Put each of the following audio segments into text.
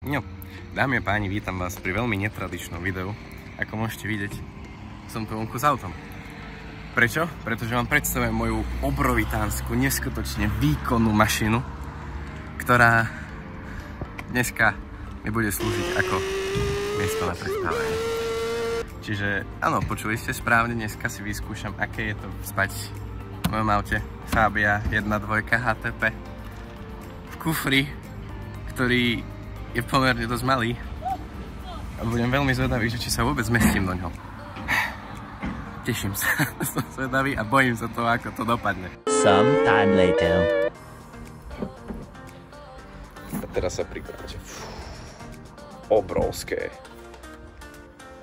No, dámy a páni, vítam vás pri veľmi netradičnom videu. Ako môžete vidieť, som tu vonku s autom. Prečo? Pretože vám predstavujem moju obrovitánsku, neskutočne výkonnú mašinu, ktorá dneska mi bude slúžiť ako miesto na prestávanie. Čiže áno, počuli ste správne, dneska si vyskúšam, aké je to spať v mojom aute Fabia 1.2 HTP v kufri, ktorý je pomerne dosť malý a budem veľmi zvedavý, že či sa vôbec zmestím do ňoho. Teším sa, som zvedavý a bojím sa toho, ako to dopadne. Some time later. A teraz sa prikláča. Obrovské.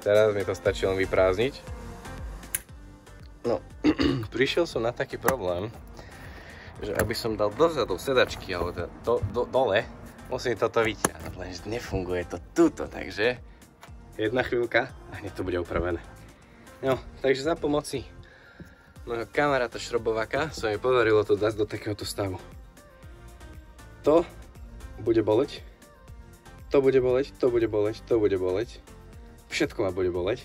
Teraz mi to stačí len vyprázdniť. No, prišiel som na taký problém, že aby som dal dozadu sedačky, alebo dole, musím toto vytiahnuť, lenže nefunguje to tuto, takže jedna chvíľka a hneď to bude upravené. No, takže za pomoci môjho kamaráta šrobováka sa mi podarilo to dať do takéhoto stavu. To bude boleť, to bude boleť, to bude boleť, to bude boleť, všetko ma bude boleť,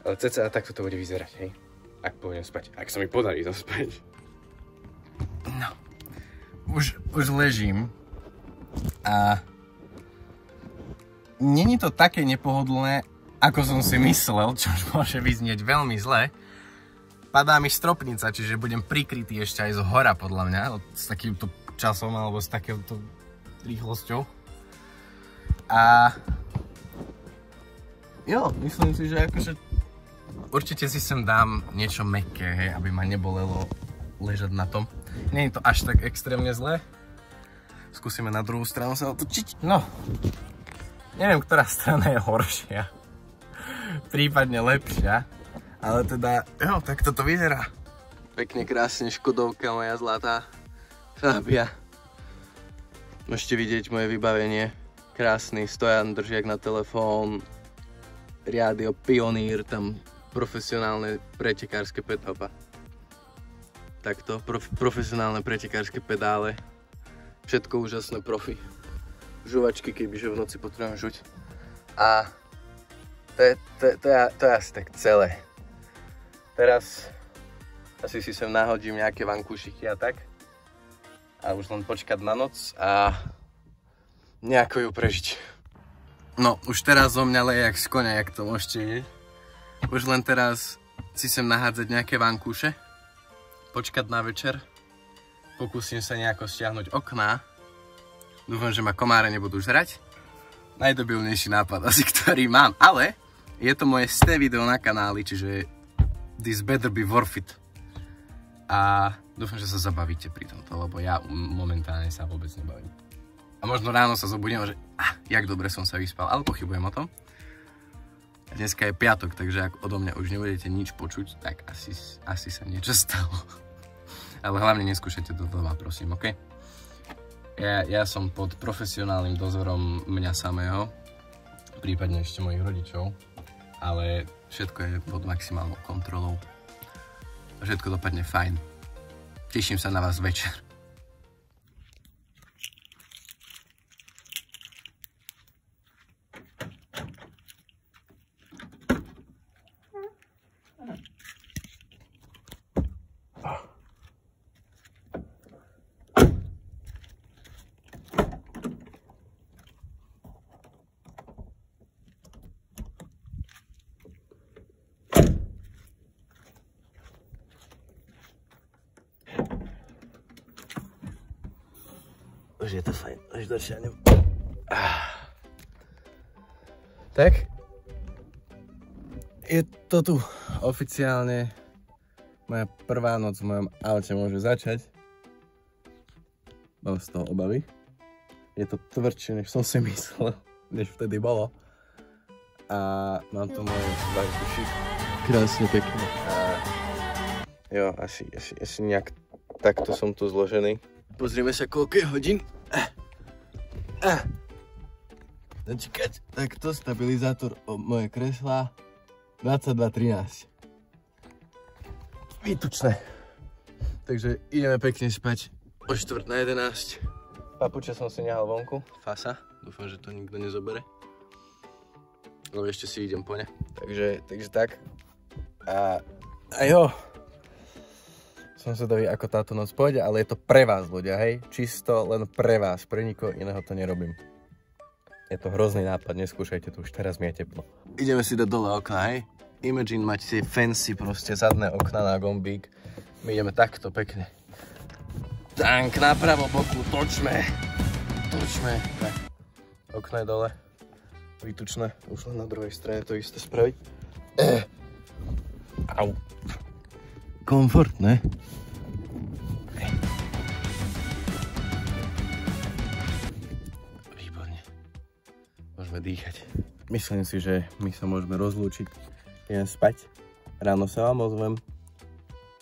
ale cca takto to bude vyzerať, hej, ak pôjdem spať, ak sa mi podarí to spať. No, už ležím. A není to také nepohodlné, ako som si myslel, čo môže vyznieť veľmi zle. Padá mi stropnica, čiže budem prikrytý ešte aj z hora, podľa mňa, s takýmto časom alebo s takouto rýchlosťou. A jo, myslím si, že akože určite si sem dám niečo mäkké, hej, aby ma nebolelo ležať na tom. Nie je to až tak extrémne zlé. Skúsime na druhú stranu sa otočiť. No, neviem, ktorá strana je horšia. Prípadne lepšia. Ale teda, jo, tak toto vyzerá. Pekne, krásne, Škodovka moja zlatá. Fabia. Môžete vidieť moje vybavenie. Krásny stojan, držiak na telefón. Riadio Pioneer, tam profesionálne pretekárske pedále. Takto, profesionálne pretekárske pedále. Všetko úžasné profi. Žuvačky, kebyže v noci potrebujem žuť. A to je asi tak celé. Teraz asi si sem nahodím nejaké vankúšiky a tak. A už len počkať na noc a nejako ju prežiť. No, už teraz zo mňa leje jak z konia, jak to môžete vidieť. Už len teraz si sem nahádzať nejaké vankúše. Počkať na večer. Pokúsim sa nejako stiahnuť okná. Dúfam, že ma komáre nebudú žrať. Najdebilnejší nápad asi, ktorý mám. Ale je to moje 100. video na kanáli, čiže this better be worth it. A dúfam, že sa zabavíte pri tomto, lebo ja momentálne sa vôbec nebavím. A možno ráno sa zobudím, že jak dobre som sa vyspal, ale pochybujem o tom. A dneska je piatok, takže ak odo mňa už nebudete nič počuť, tak asi sa niečo stalo. Ale hlavne neskúšajte to doma, prosím, ok? Ja som pod profesionálnym dozorom mňa samého, prípadne ešte mojich rodičov, ale všetko je pod maximálnou kontrolou. Všetko dopadne fajn. Teším sa na vás večer. Už je to fajn, až dočiahnem. Tak, je to tu oficiálne. Moja prvá noc v mojom aute môže začať. Mám z toho obavy. Je to tvrdšie, než som si myslel, než vtedy bolo. A mám tu môj vankúšik. Krásne pekne. A jo, asi nejak takto som tu zložený. Pozrieme sa, koľko je hodín. Načkať. Takto, stabilizátor o moje kreslá. 22:13. Výtučné. Takže ideme pekne spať o 10:45. Papuče som si nehal vonku. Fasa. Dúfam, že to nikto nezobere. Ale ešte si idem po ne. Takže tak. A jo. Som zvedavý, ako táto noc pôjde, ale je to pre vás, ľudia, hej? Čisto len pre vás, pre nikoho iného to nerobím. Je to hrozný nápad, neskúšajte to, už teraz mi je teplo. Ideme si dať dole okna, hej? Imagine mať tie fancy proste zadné okna na gombík. My ideme takto pekne. Tank napravo boku, točme. Tak. Okno je dole. Výtučné. Už len na druhej strane to isté spraviť. Au. Komfort, ne? Výborne. Môžeme dýchať. Myslím si, že my sa môžeme rozlúčiť. Idem spať. Ráno sa vám ozvem.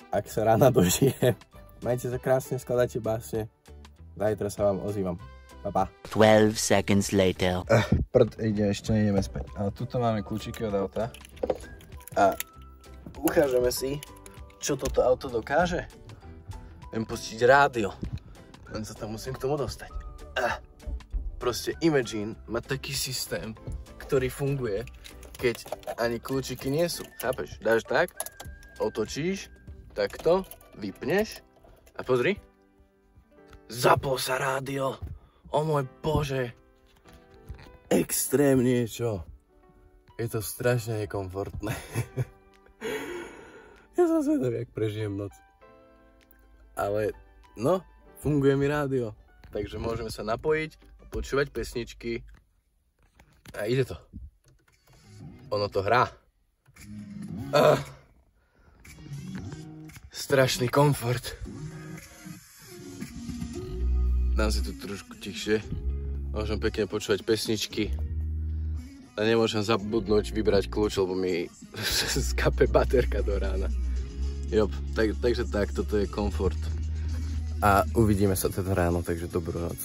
Ak sa rána dožijem. Majte sa krásne, skladajte básne. Zajtra sa vám ozývam. Pa, pa. 12 seconds later. Ešte nejdeme spať. Ale tuto máme kľúčiky od auta. A ukážeme si, čo toto auto dokáže. Viem pustiť rádio. Len sa tam musím k tomu dostať. Proste Imagine má taký systém, ktorý funguje, keď ani kľúčiky nie sú. Chápeš? Dáš tak, otočíš, takto, vypneš a pozri. Zapol sa rádio. O môj Bože. Extrém niečo. Je to strašne nekomfortné. Ja som zvedavý, jak prežijem noc. Ale, no, funguje mi rádio. Takže môžeme sa napojiť a počúvať pesničky. A ide to. Ono to hrá. Strašný komfort. Dám si tu trošku tichšie. Môžem pekne počúvať pesničky. A nemôžem zabudnúť vybrať kľúč, lebo mi skape baterka do rána. Jo, takže tak, toto je komfort. A uvidíme sa teda ráno, takže dobrú noc.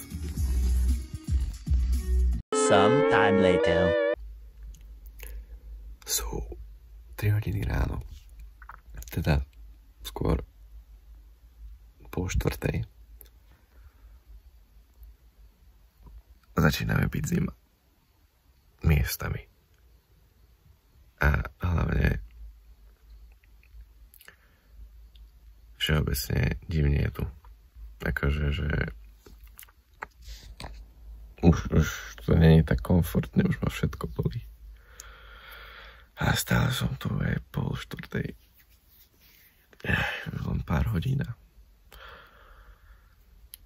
Some time later. Sú 3 hodiny ráno. Teda skôr 3:30. Začíname byť zima. Miestami. A hlavne všeobecne divne je tu. Akože, že už to nie je tak komfortné, už ma všetko bolí. A stále som tu aj 3:30. Len pár hodín.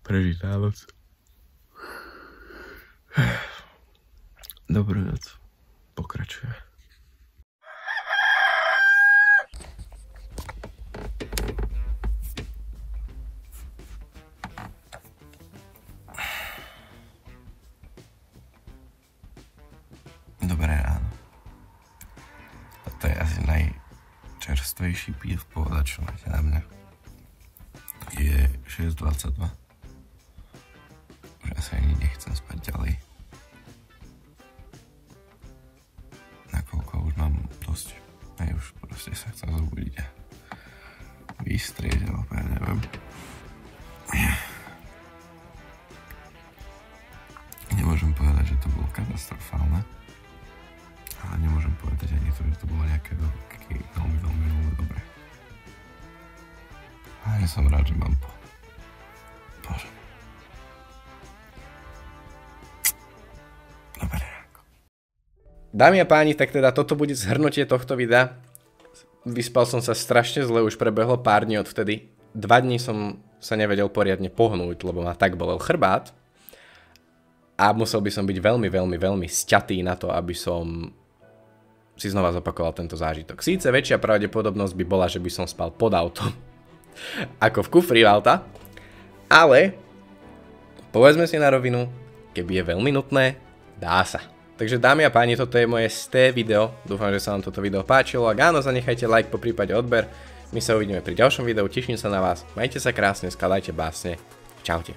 Prežitá noc. Dobrú noc. Pokračuje. Dobré ráno. Toto je asi najčerstvejší pív povoda, čo máte na mňa. Je 6:22. Už asi ani nechcem spať ďalej. Nakoľko už mám dosť. Aj už proste sa chcem zobudiť a vystrieť, alebo ja neviem. Nemôžem povedať, že to bolo katastrofálne. Ale nemôžem povedať ani to, že to bolo nejaké veľmi dobré. A ja som rád, že mám Bože. Dobre. Dámy a páni, tak teda toto bude zhrnutie tohto videa. Vyspal som sa strašne zle, už prebehlo pár dní odvtedy. 2 dní som sa nevedel poriadne pohnúť, lebo ma tak bolel chrbát. A musel by som byť veľmi sťatý na to, aby som si znova zopakoval tento zážitok. Síce väčšia pravdepodobnosť by bola, že by som spal pod autom, ako v kufri auta, ale povedzme si na rovinu, keby je veľmi nutné, dá sa. Takže dámy a páni, toto je moje 100. video, dúfam, že sa vám toto video páčilo, ak áno, zanechajte like, po prípade odber, my sa uvidíme pri ďalšom videu, teším sa na vás, majte sa krásne, skladajte básne, čaute.